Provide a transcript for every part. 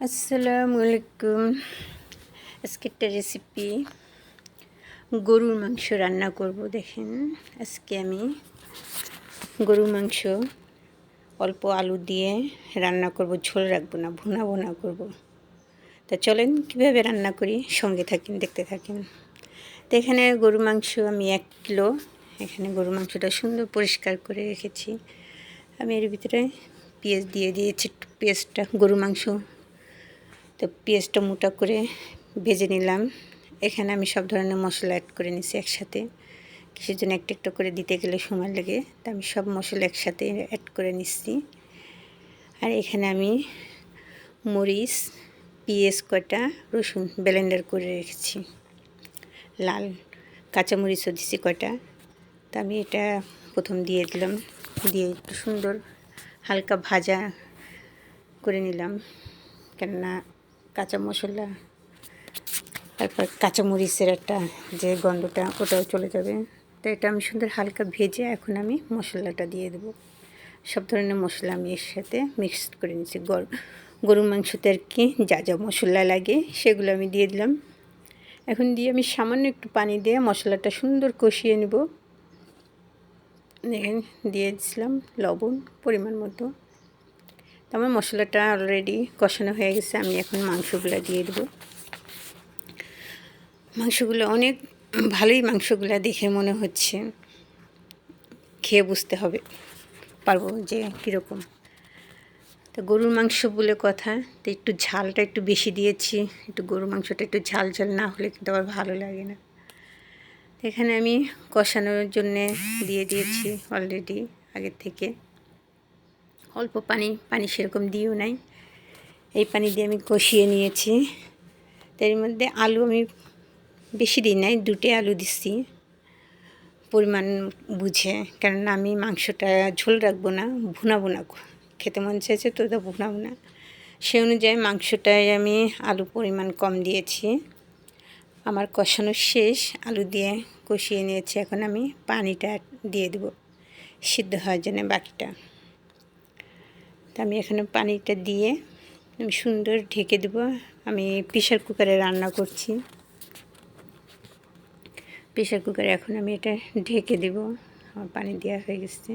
আসসালামু আলাইকুম। আজকে একটা রেসিপি গরুর মাংস রান্না করব। দেখেন, আজকে আমি গরুর মাংস অল্প আলু দিয়ে রান্না করব, ঝোল রাখবো না, ভুনা ভুনা করব। তা চলেন কীভাবে রান্না করি, সঙ্গে থাকেন, দেখতে থাকেন। তো এখানে গরুর মাংস আমি 1 কিলো, এখানে গরুর মাংসটা সুন্দর পরিষ্কার করে রেখেছি। আমি এর ভিতরে পেঁয়াজ দিয়ে দিয়েছি, পেঁয়াজটা গরুর মাংস, তো পেঁয়াজটা মোটা করে ভেজে নিলাম। এখানে আমি সব ধরনের মশলা অ্যাড করে নিছি একসাথে, কিসের জন্য একটা একটা করে দিতে গেলে সময় লাগে, তো আমি সব মশলা একসাথে অ্যাড করে নিচ্ছি। আর এখানে আমি মরিচ, পেঁয়াজ কটা, রসুন ব্লেন্ডার করে রেখেছি, লাল কাঁচামরিচও দিছি কটা। তো আমি এটা প্রথম দিয়ে দিলাম, দিয়ে একটু সুন্দর হালকা ভাজা করে নিলাম, কেননা কাঁচা মশলা তারপর কাঁচামরিচের একটা যে গন্ধটা, ওটাও চলে যাবে। তো এটা আমি সুন্দর হালকা ভেজে এখন আমি মশলাটা দিয়ে দেবো। সব ধরনের মশলা আমি এর সাথে মিক্সড করে নিচ্ছি। গরুর মাংসতে আর কি যা যা মশলা লাগে সেগুলো আমি দিয়ে দিলাম। এখন দিয়ে আমি সামান্য একটু পানি দিয়ে মশলাটা সুন্দর কষিয়ে নেব। দেখেন, দিয়ে দিয়েছিলাম লবণ পরিমাণ মতো। তো আমার মশলাটা অলরেডি কষানো হয়ে গেছে, আমি এখন মাংসগুলো দিয়ে দেবো। মাংসগুলো অনেক ভালোই, মাংসগুলো দেখে মনে হচ্ছে, খেয়ে বুঝতে হবে পারবো যে কীরকম। তো গরুর মাংস বলে কথা, তো একটু ঝালটা একটু বেশি দিয়েছি, একটু গরুর মাংসটা একটু ঝাল ঝাল না হলে কিন্তু আবার ভালো লাগে না। এখানে আমি কষানোর জন্যে দিয়ে দিয়েছি অলরেডি আগের থেকে অল্প পানি সেরকম দিও নাই, এই পানি দিয়ে আমি কষিয়ে নিয়েছি। এর মধ্যে আলু আমি বেশি দিই নাই, 2টে আলু দিচ্ছি পরিমাণ বুঝে, কেননা আমি মাংসটা ঝোল রাখবো না, ভুনা ভুনা খেতে মন চাইছে, তো ওটা ভুনা ভুনা, সে অনুযায়ী মাংসটায় আমি আলু পরিমাণ কম দিয়েছি। আমার কষানো শেষ, আলু দিয়ে কষিয়ে নিয়েছি। এখন আমি পানিটা দিয়ে দেবো সিদ্ধ হওয়ার জন্য বাকিটা। তো আমি এখানে পানিটা দিয়ে আমি সুন্দর ঢেকে দেবো। আমি প্রেশার কুকারে রান্না করছি, প্রেশার কুকারে এখন আমি এটা ঢেকে দেব। আমার পানি দেওয়া হয়ে গেছে।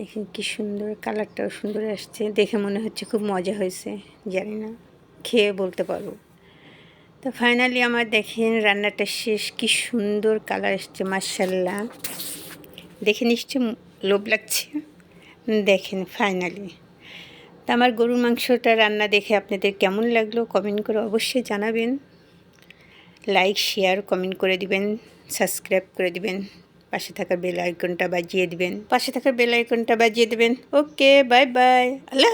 এখানে কি সুন্দর কালারটাও সুন্দর আসছে, দেখে মনে হচ্ছে খুব মজা হয়েছে, জানি না খেয়ে বলতে পারবো। তো ফাইনালি আমার দেখেন রান্নাটা শেষ, কি সুন্দর কালার এসছে, মাশাআল্লাহ, দেখে নিশ্চয় লোভ লাগছে। দেখেন ফাইনালি। তো আমার গরুর মাংসটা রান্না দেখে আপনাদের কেমন লাগলো কমেন্ট করে অবশ্যই জানাবেন। লাইক, শেয়ার, কমেন্ট করে দিবেন, সাবস্ক্রাইব করে দিবেন, পাশে থাকা বেল আইকনটা বাজিয়ে দিবেন। ওকে, বাই বাই, আল্লাহ।